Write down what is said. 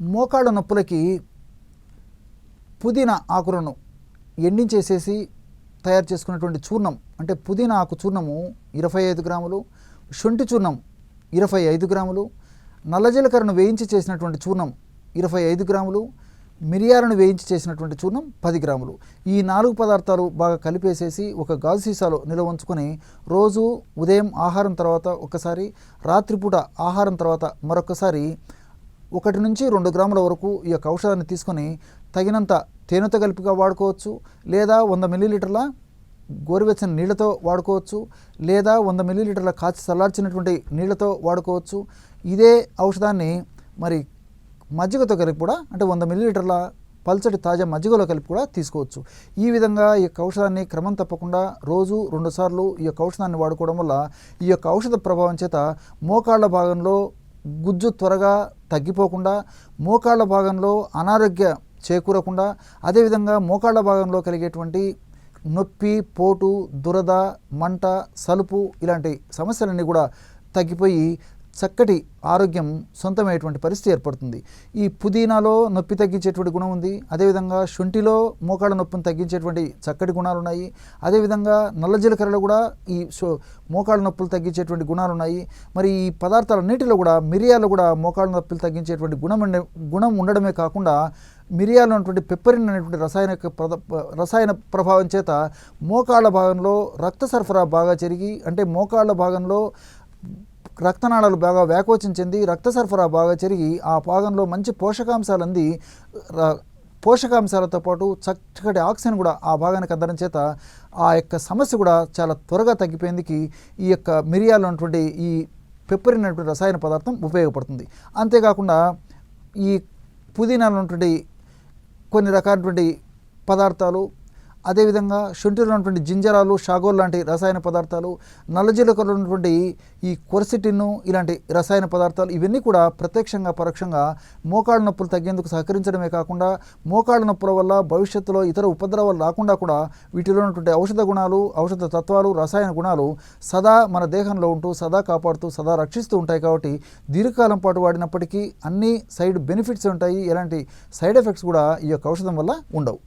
మోకాళ్ళ నొప్పులకి పుదీనా ఆకులను ఎండించేసేసి తయారు చేసుకున్నటువంటి చూర్ణం, అంటే పుదీనా ఆకు చూర్ణము 25 గ్రాములు, శొంఠి చూర్ణం 25 గ్రాములు, నల్లజీలకర్రను వేయించి చేసినటువంటి చూర్ణం 25 గ్రాములు, మిరియాలను వేయించి చేసినటువంటి చూర్ణం 10 గ్రాములు. ఈ 4 పదార్థాలు బాగా కలిపేసేసి ఒక గాజు సీసాలో నిల్వ ఉంచుకొని రోజు ఉదయం ఆహారం తర్వాత ఒకసారి, రాత్రిపూట ఆహారం తర్వాత మరొకసారి 1 నుంచి 2 గ్రాముల వరకు ఈ యొక్క ఔషధాన్ని తీసుకొని తగినంత తేనెతో కలిపిగా వాడుకోవచ్చు, లేదా 100 మిల్లీలీటర్ల గోరువెచ్చని నీళ్ళతో వాడుకోవచ్చు, లేదా 100 మిల్లీలీటర్ల కాచి చల్లార్చినటువంటి నీళ్ళతో వాడుకోవచ్చు. ఇదే ఔషధాన్ని మరి మజ్జిగతో కలిపి కూడా, అంటే 100 మిల్లీలీటర్ల పల్చటి తాజా మజ్జిగలో కలిపి కూడా తీసుకోవచ్చు. ఈ విధంగా ఈ యొక్క ఔషధాన్ని క్రమం తప్పకుండా రోజు 2 సార్లు ఈ యొక్క ఔషధాన్ని వాడుకోవడం వల్ల ఈ యొక్క ఔషధ ప్రభావం చేత మోకాళ్ళ భాగంలో గుజ్జు త్వరగా తగ్గిపోకుండా, మోకాళ్ళ భాగంలో అనారోగ్య చేకూరకుండా, అదేవిధంగా మోకాళ్ళ భాగంలో కలిగేటువంటి నొప్పి, పోటు, దురద, మంట, సలుపు ఇలాంటి సమస్యలన్నీ కూడా తగ్గిపోయి చక్కటి ఆరోగ్యం సొంతమైనటువంటి పరిస్థితి ఏర్పడుతుంది. ఈ పుదీనాలో నొప్పి తగ్గించేటువంటి గుణం ఉంది, అదేవిధంగా శొంఠిలో మోకాళ్ళ నొప్పిని తగ్గించేటువంటి చక్కటి గుణాలు ఉన్నాయి, అదేవిధంగా నల్ల జీలకర్రలో కూడా ఈ మోకాళ్ళ నొప్పులు తగ్గించేటువంటి గుణాలు ఉన్నాయి. మరి ఈ పదార్థాలన్నిటిలో కూడా మిరియాలు కూడా మోకాళ్ళ నొప్పులు తగ్గించేటువంటి గుణం ఉండడమే కాకుండా మిరియాలు ఉన్నటువంటి పెప్పరిన్ అనేటువంటి రసాయన ప్రభావం చేత మోకాళ్ళ భాగంలో రక్త సరఫరా బాగా జరిగి, అంటే మోకాళ్ళ భాగంలో రక్తనాళాలు బాగా వ్యాకోచం చెంది రక్త సరఫరా బాగా జరిగి ఆ భాగంలో మంచి పోషకాంశాలు అంది, పోషకాంశాలతో పాటు చక్కటి ఆక్సిజన్ కూడా ఆ భాగానికి అందడం చేత ఆ యొక్క సమస్య కూడా చాలా త్వరగా తగ్గిపోయేందుకు ఈ యొక్క మిరియాలు ఉన్నటువంటి ఈ పెప్పరిన్ అనేటువంటి రసాయన పదార్థం ఉపయోగపడుతుంది. అంతేకాకుండా ఈ పుదీనాలో ఉన్నటువంటి కొన్ని రకాలైనటువంటి పదార్థాలు, అదేవిధంగా శొంఠిలో ఉన్నటువంటి జింజరాలు, షాగోల్ లాంటి రసాయన పదార్థాలు, నల్లజీలకర్రలో ఉన్నటువంటి ఈ కొర్సిటిన్ను ఇలాంటి రసాయన పదార్థాలు ఇవన్నీ కూడా ప్రత్యక్షంగా పరోక్షంగా మోకాళ్ళ నొప్పులు తగ్గేందుకు సహకరించడమే కాకుండా మోకాళ్ళ నొప్పుల వల్ల భవిష్యత్తులో ఇతర ఉపద్రవాలు రాకుండా కూడా వీటిలో ఉన్నటువంటి ఔషధ గుణాలు, ఔషధ తత్వాలు, రసాయన గుణాలు సదా మన దేహంలో ఉంటూ సదా కాపాడుతూ సదా రక్షిస్తూ ఉంటాయి. కాబట్టి దీర్ఘకాలం పాటు వాడినప్పటికీ అన్ని సైడ్ బెనిఫిట్స్ ఉంటాయి, ఎలాంటి సైడ్ ఎఫెక్ట్స్ కూడా ఈ యొక్క ఔషధం వల్ల ఉండవు.